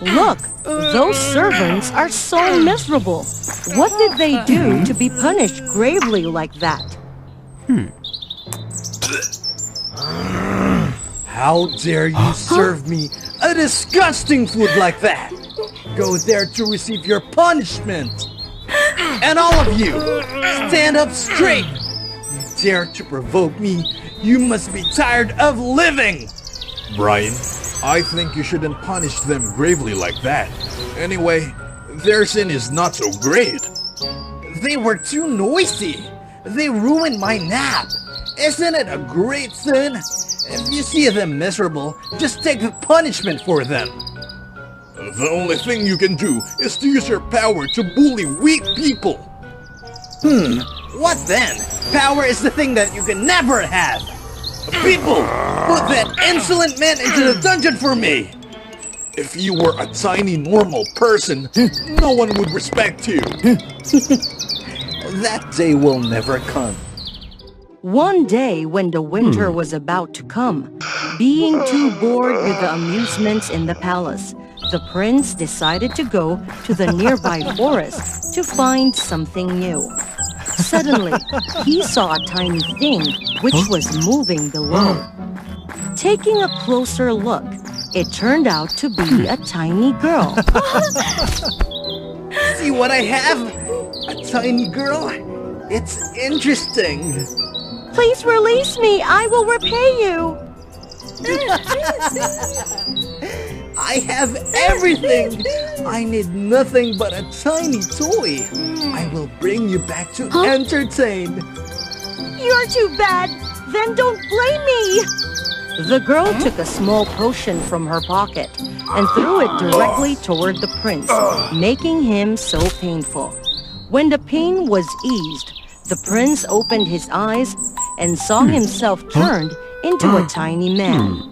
Look, those servants are so miserable. What did they do to be punished gravely like that? How dare you serve me a disgusting food like that? Go there to receive your punishment. And all of you, stand up straight. You dare to provoke me, you must be tired of living. Brian, I think you shouldn't punish them gravely like that. Anyway, their sin is not so great. They were too noisy. They ruined my nap. Isn't it a great sin? If you see them miserable, just take the punishment for them. The only thing you can do is to use your power to bully weak people. What then? Power is the thing that you can never have. People, put that insolent man into the dungeon for me. If you were a tiny normal person, no one would respect you. That day will never come. One day when the winter was about to come, being too bored with the amusements in the palace, the prince decided to go to the nearby forest to find something new. Suddenly, he saw a tiny thing which was moving below. Taking a closer look, it turned out to be a tiny girl. See what I have? A tiny girl? It's interesting. Please release me, I will repay you. I have everything. I need nothing but a tiny toy. I will bring you back to entertain. You're too bad, then don't blame me. The girl took a small potion from her pocket and threw it directly toward the prince, making him so painful. When the pain was eased, the prince opened his eyes and saw himself turned into a tiny man.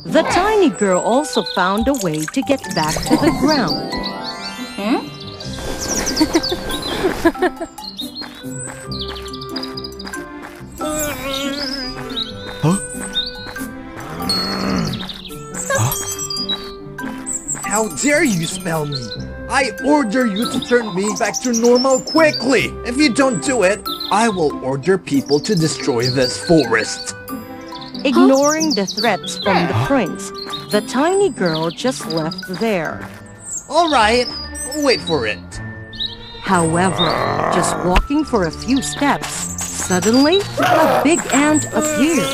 The tiny girl also found a way to get back to the ground. How dare you smell me? I order you to turn me back to normal quickly. If you don't do it, I will order people to destroy this forest. Ignoring the threats from the prince, the tiny girl just left there. All right, wait for it. However, just walking for a few steps, suddenly a big ant appeared.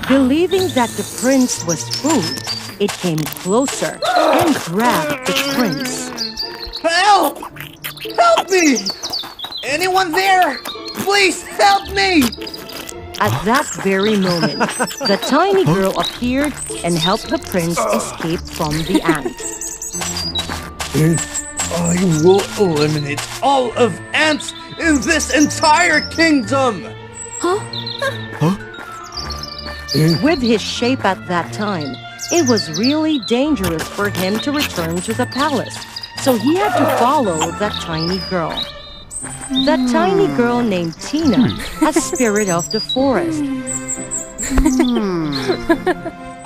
Believing that the prince was food, it came closer and grabbed the prince. Help! Help me! Anyone there? Please help me! At that very moment, the tiny girl appeared and helped the prince escape from the ant. I will eliminate all of ants in this entire kingdom! With his shape at that time, it was really dangerous for him to return to the palace, so he had to follow that tiny girl. That tiny girl named Tina, a spirit of the forest.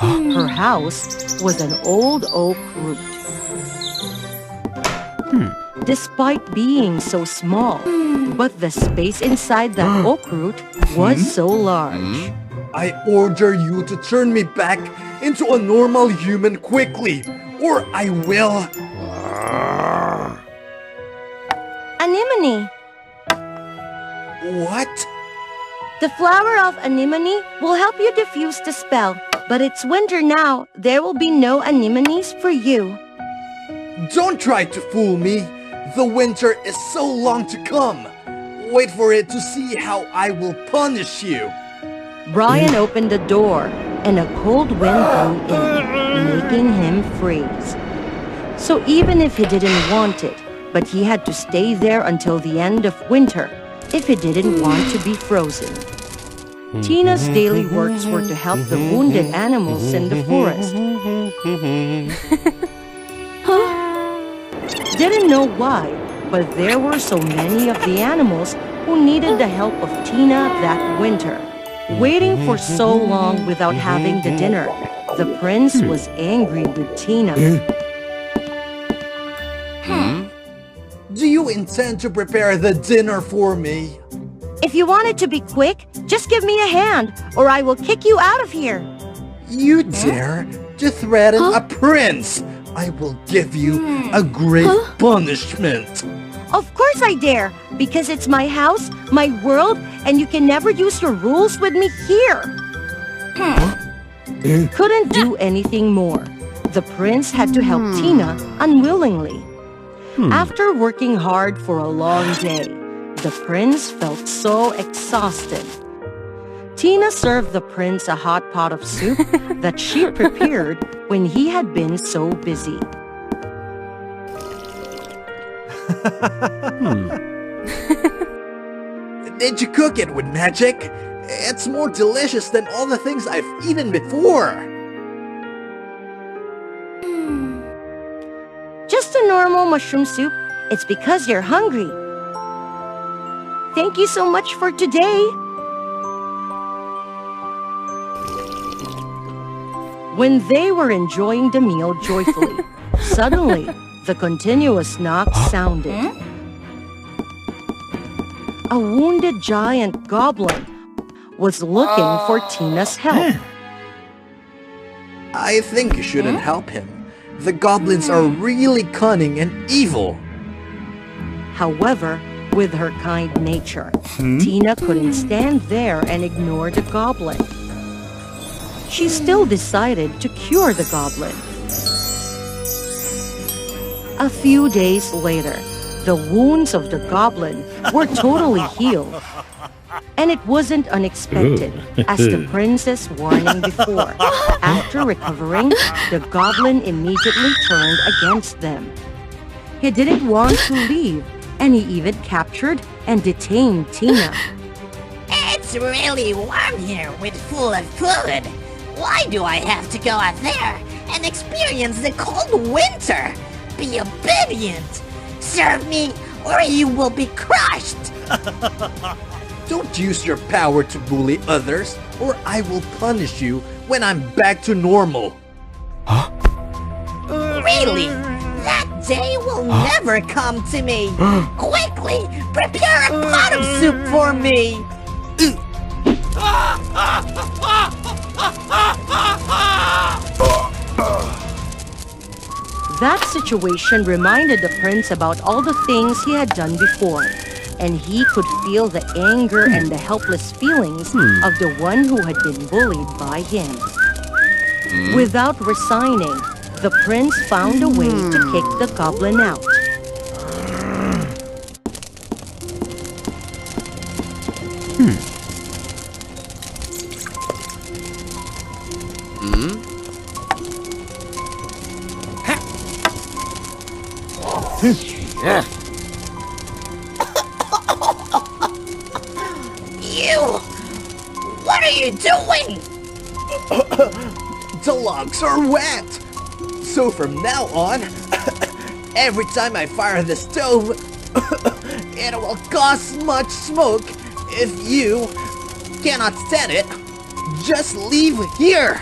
Her house was an old oak root. Despite being so small, but the space inside that oak root was so large. I order you to turn me back into a normal human quickly, or I will... Anemone. What? The flower of anemone will help you diffuse the spell, but it's winter now. There will be no anemones for you. Don't try to fool me. The winter is so long to come. Wait for it to see how I will punish you. Brian opened the door, and a cold wind blew in, making him freeze. So even if he didn't want it, but he had to stay there until the end of winter, if he didn't want to be frozen. Tina's daily works were to help the wounded animals in the forest. Didn't know why, but there were so many of the animals who needed the help of Tina that winter. Waiting for so long without having the dinner, The prince was angry with Tina. Do you intend to prepare the dinner for me? If you want it to be quick, just give me a hand, or I will kick you out of here. You dare to threaten a prince? I will give you a great punishment. Of course I dare, because it's my house, my world, and you can never use your rules with me here. Couldn't do anything more. The prince had to help Tina unwillingly. After working hard for a long day, the prince felt so exhausted. Tina served the prince a hot pot of soup that she prepared when he had been so busy. Did you cook it with magic? It's more delicious than all the things I've eaten before. Just a normal mushroom soup. It's because you're hungry. Thank you so much for today. When they were enjoying the meal joyfully, suddenly the continuous knock sounded. A wounded giant goblin was looking for Tina's help. I think you shouldn't help him. The goblins are really cunning and evil. However, with her kind nature, Tina couldn't stand there and ignore the goblin. She still decided to cure the goblin. A few days later, the wounds of the goblin were totally healed. And it wasn't unexpected, as the princess warning before. After recovering, the goblin immediately turned against them. He didn't want to leave, and he even captured and detained Tina. It's really warm here with full of food. Why do I have to go out there and experience the cold winter? Be obedient. Serve me or you will be crushed. Don't use your power to bully others, or I will punish you when I'm back to normal. Really? That day will never come to me. Quickly, prepare a pot of soup for me. That situation reminded the prince about all the things he had done before, and he could feel the anger and the helpless feelings of the one who had been bullied by him. Without resigning, the prince found a way to kick the goblin out. What are you doing? The logs are wet. So from now on, every time I fire the stove, it will cause much smoke. If you cannot stand it, just leave here.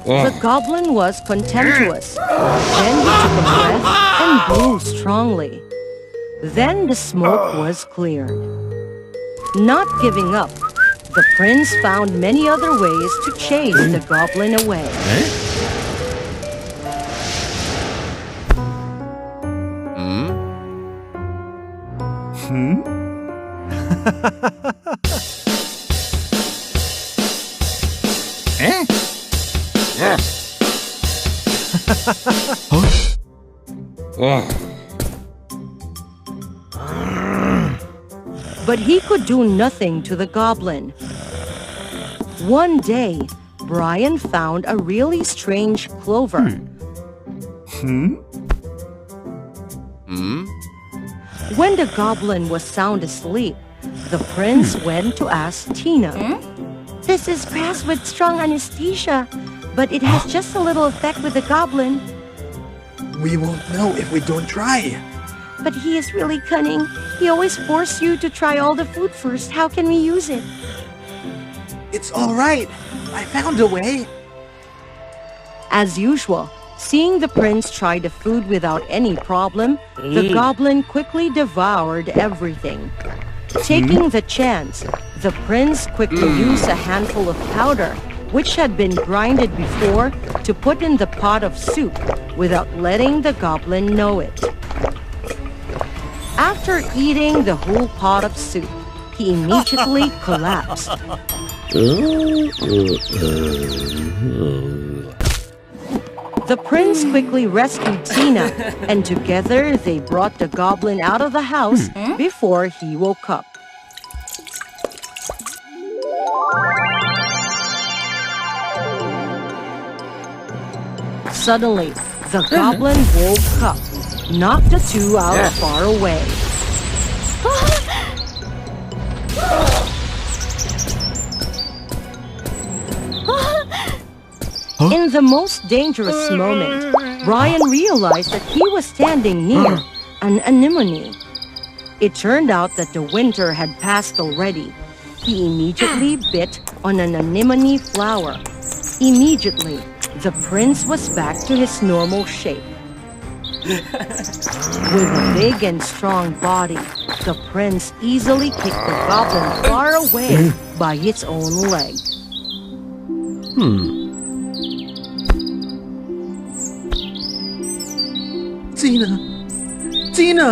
The goblin was contemptuous. Then he took a breath and blew strongly. Then the smoke was cleared. Not giving up, the prince found many other ways to chase the goblin away. But he could do nothing to the goblin. One day, Brian found a really strange clover. When the goblin was sound asleep, the prince went to ask Tina. This is grass with strong anesthesia, but it has just a little effect with the goblin. We won't know if we don't try. But he is really cunning. He always forces you to try all the food first. How can we use it? It's all right. I found a way. As usual, seeing the prince try the food without any problem, the goblin quickly devoured everything. Taking the chance, the prince quickly used a handful of powder, which had been grinded before, to put in the pot of soup without letting the goblin know it. After eating the whole pot of soup, he immediately collapsed. The prince quickly rescued Tina, and together they brought the goblin out of the house before he woke up. Suddenly, the goblin woke up, knocked the two out far away. In the most dangerous moment, Ryan realized that he was standing near an anemone. It turned out that the winter had passed already. He immediately bit on an anemone flower. Immediately, the prince was back to his normal shape. With a big and strong body, the prince easily kicked the goblin far away by its own leg. Tina! Tina!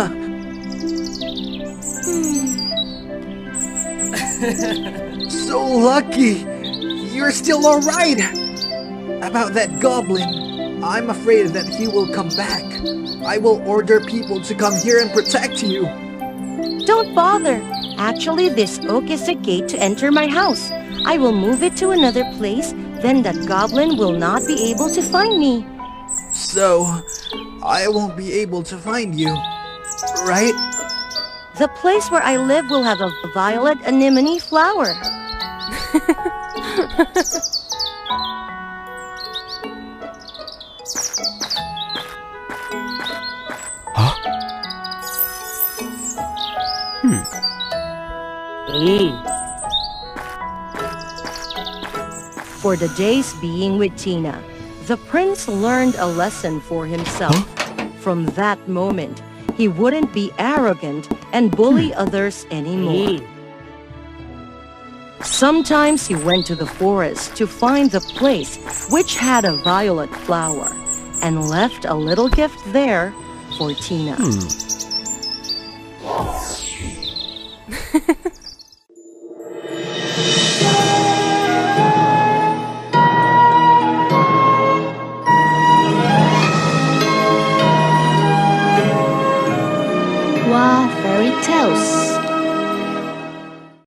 So lucky! You're still alright! About that goblin, I'm afraid that he will come back. I will order people to come here and protect you. Don't bother. Actually, this oak is a gate to enter my house. I will move it to another place, then that goblin will not be able to find me. So, I won't be able to find you, right? The place where I live will have a violet anemone flower. For the days being with Tina, the prince learned a lesson for himself. From that moment, he wouldn't be arrogant and bully others anymore. Sometimes he went to the forest to find the place which had a violet flower and left a little gift there for Tina. Wow, fairy tales.